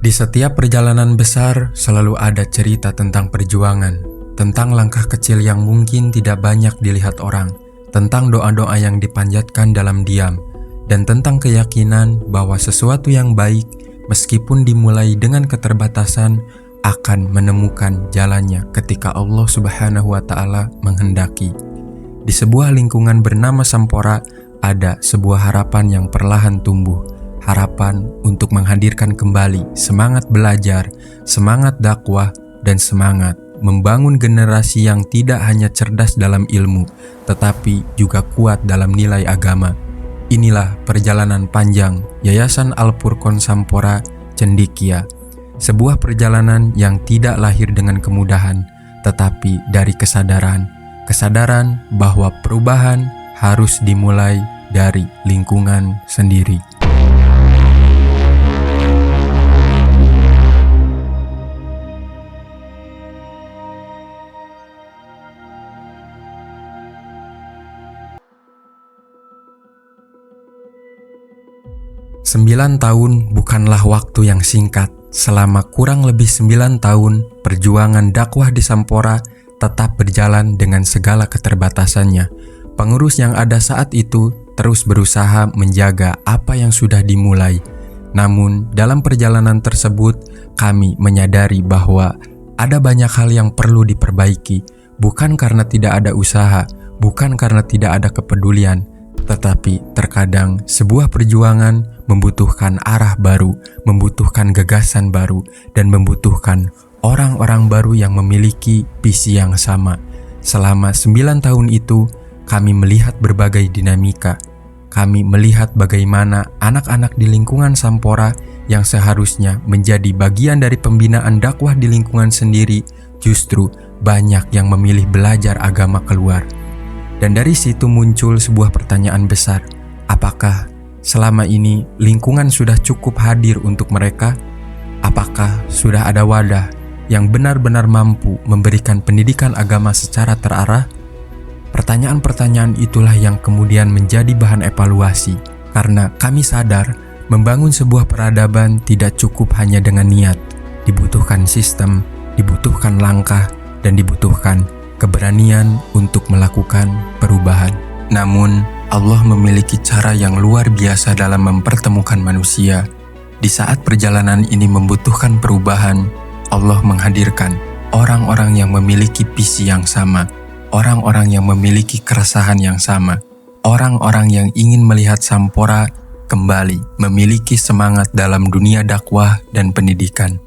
Di setiap perjalanan besar selalu ada cerita tentang perjuangan, tentang langkah kecil yang mungkin tidak banyak dilihat orang, tentang doa-doa yang dipanjatkan dalam diam, dan tentang keyakinan bahwa sesuatu yang baik, meskipun dimulai dengan keterbatasan, akan menemukan jalannya ketika Allah Subhanahu wa Ta'ala menghendaki. Di sebuah lingkungan bernama Sampora, ada sebuah harapan yang perlahan tumbuh. Harapan untuk menghadirkan kembali semangat belajar, semangat dakwah, dan semangat membangun generasi yang tidak hanya cerdas dalam ilmu, tetapi juga kuat dalam nilai agama. Inilah perjalanan panjang Yayasan Al-Furqon Sampora Cendekia. Sebuah perjalanan yang tidak lahir dengan kemudahan, tetapi dari kesadaran bahwa perubahan harus dimulai dari lingkungan sendiri. Sembilan tahun bukanlah waktu yang singkat. Selama kurang lebih 9 tahun, perjuangan dakwah di Sampora tetap berjalan dengan segala keterbatasannya. Pengurus yang ada saat itu terus berusaha menjaga apa yang sudah dimulai. Namun, dalam perjalanan tersebut, kami menyadari bahwa ada banyak hal yang perlu diperbaiki, bukan karena tidak ada usaha, bukan karena tidak ada kepedulian, tetapi terkadang sebuah perjuangan membutuhkan arah baru, membutuhkan gagasan baru, dan membutuhkan orang-orang baru yang memiliki visi yang sama. Selama 9 tahun itu, kami melihat berbagai dinamika. Kami melihat bagaimana anak-anak di lingkungan Sampora yang seharusnya menjadi bagian dari pembinaan dakwah di lingkungan sendiri, justru banyak yang memilih belajar agama keluar. Dan dari situ muncul sebuah pertanyaan besar. Apakah selama ini lingkungan sudah cukup hadir untuk mereka? Apakah sudah ada wadah yang benar-benar mampu memberikan pendidikan agama secara terarah? Pertanyaan-pertanyaan itulah yang kemudian menjadi bahan evaluasi, karena kami sadar membangun sebuah peradaban tidak cukup hanya dengan niat. Dibutuhkan sistem, dibutuhkan langkah, dan dibutuhkan keberanian untuk melakukan perubahan. Namun, Allah memiliki cara yang luar biasa dalam mempertemukan manusia. Di saat perjalanan ini membutuhkan perubahan, Allah menghadirkan orang-orang yang memiliki visi yang sama, orang-orang yang memiliki keresahan yang sama, orang-orang yang ingin melihat Sampora kembali memiliki semangat dalam dunia dakwah dan pendidikan.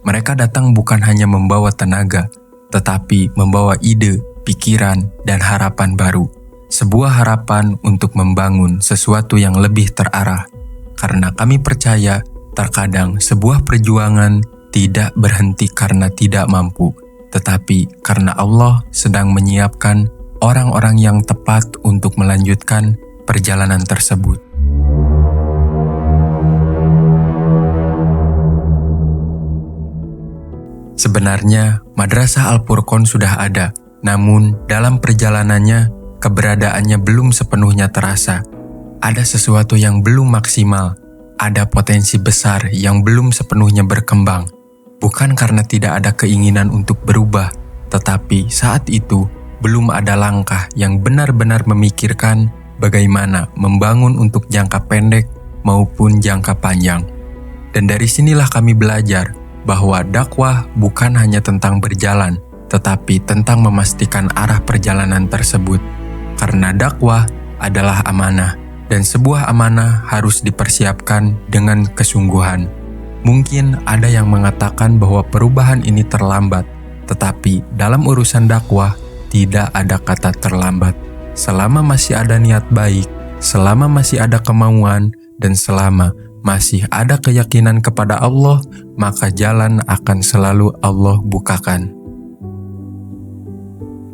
Mereka datang bukan hanya membawa tenaga, tetapi membawa ide, pikiran, dan harapan baru. Sebuah harapan untuk membangun sesuatu yang lebih terarah. Karena kami percaya, terkadang sebuah perjuangan tidak berhenti karena tidak mampu, tetapi karena Allah sedang menyiapkan orang-orang yang tepat untuk melanjutkan perjalanan tersebut. Sebenarnya, Madrasah Al-Furqon sudah ada, namun dalam perjalanannya, keberadaannya belum sepenuhnya terasa. Ada sesuatu yang belum maksimal, ada potensi besar yang belum sepenuhnya berkembang. Bukan karena tidak ada keinginan untuk berubah, tetapi saat itu belum ada langkah yang benar-benar memikirkan bagaimana membangun untuk jangka pendek maupun jangka panjang. Dan dari sinilah kami belajar bahwa dakwah bukan hanya tentang berjalan, tetapi tentang memastikan arah perjalanan tersebut. Karena dakwah adalah amanah, dan sebuah amanah harus dipersiapkan dengan kesungguhan. Mungkin ada yang mengatakan bahwa perubahan ini terlambat, tetapi dalam urusan dakwah tidak ada kata terlambat. Selama masih ada niat baik, selama masih ada kemauan, dan selama masih ada keyakinan kepada Allah, maka jalan akan selalu Allah bukakan.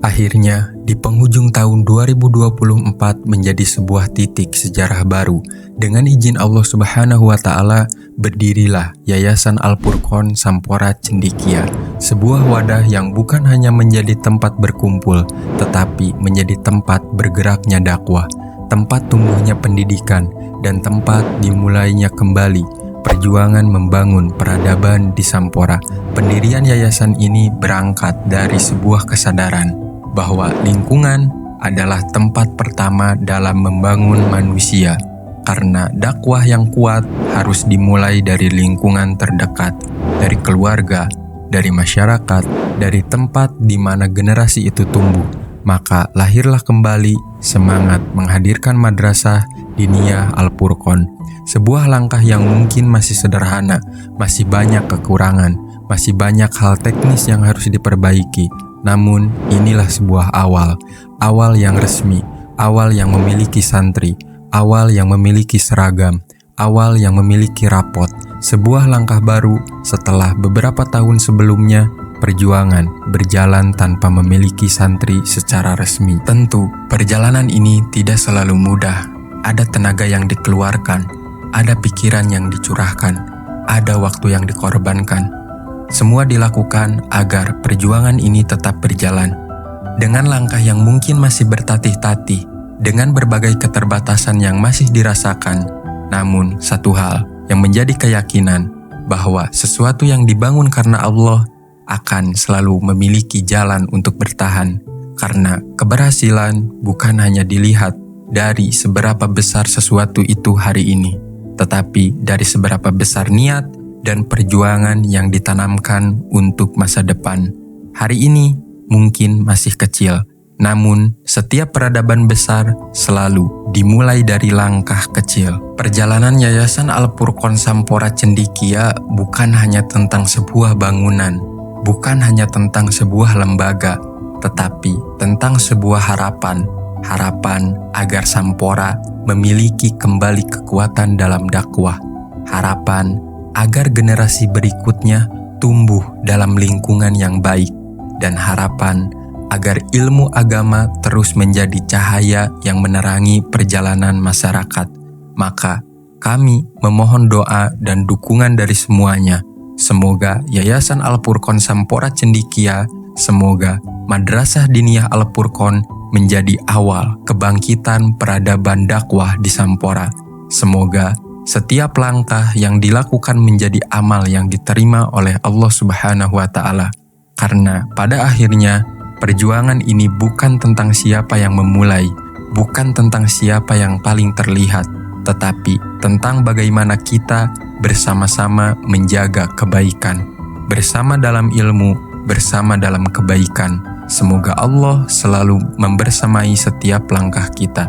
Akhirnya, di penghujung tahun 2024 menjadi sebuah titik sejarah baru. Dengan izin Allah Subhanahu wa Ta'ala, berdirilah Yayasan Al-Furqon Sampora Cendekia, sebuah wadah yang bukan hanya menjadi tempat berkumpul, tetapi menjadi tempat bergeraknya dakwah, tempat tumbuhnya pendidikan, dan tempat dimulainya kembali perjuangan membangun peradaban di Sampora. Pendirian yayasan ini berangkat dari sebuah kesadaran bahwa lingkungan adalah tempat pertama dalam membangun manusia. Karena dakwah yang kuat harus dimulai dari lingkungan terdekat, dari keluarga, dari masyarakat, dari tempat di mana generasi itu tumbuh. Maka lahirlah kembali semangat menghadirkan Madrasah Diniyah Al-Furqon. Sebuah langkah yang mungkin masih sederhana, masih banyak kekurangan, masih banyak hal teknis yang harus diperbaiki. Namun inilah sebuah awal yang resmi, awal yang memiliki santri, awal yang memiliki seragam, awal yang memiliki rapot. Sebuah langkah baru setelah beberapa tahun sebelumnya perjuangan berjalan tanpa memiliki santri secara resmi. Tentu, perjalanan ini tidak selalu mudah. Ada tenaga yang dikeluarkan, ada pikiran yang dicurahkan, ada waktu yang dikorbankan. Semua dilakukan agar perjuangan ini tetap berjalan. Dengan langkah yang mungkin masih bertatih-tatih, dengan berbagai keterbatasan yang masih dirasakan, namun satu hal yang menjadi keyakinan bahwa sesuatu yang dibangun karena Allah akan selalu memiliki jalan untuk bertahan, karena keberhasilan bukan hanya dilihat dari seberapa besar sesuatu itu hari ini, tetapi dari seberapa besar niat dan perjuangan yang ditanamkan untuk masa depan. Hari ini mungkin masih kecil, namun setiap peradaban besar selalu dimulai dari langkah kecil. Perjalanan Yayasan Al-Furqon Sampora Cendekia bukan hanya tentang sebuah bangunan, bukan hanya tentang sebuah lembaga, tetapi tentang sebuah harapan agar Sampora memiliki kembali kekuatan dalam dakwah, harapan agar generasi berikutnya tumbuh dalam lingkungan yang baik, dan harapan agar ilmu agama terus menjadi cahaya yang menerangi perjalanan masyarakat. Maka kami memohon doa dan dukungan dari semuanya. Semoga Yayasan Al-Furqon Sampora Cendekia, semoga Madrasah Diniyah Al-Furqon menjadi awal kebangkitan peradaban dakwah di Sampora. Semoga setiap langkah yang dilakukan menjadi amal yang diterima oleh Allah Subhanahu wa Ta'ala. Karena pada akhirnya perjuangan ini bukan tentang siapa yang memulai, bukan tentang siapa yang paling terlihat, tetapi tentang bagaimana kita bersama-sama menjaga kebaikan, bersama dalam ilmu, bersama dalam kebaikan. Semoga Allah selalu membersamai setiap langkah kita.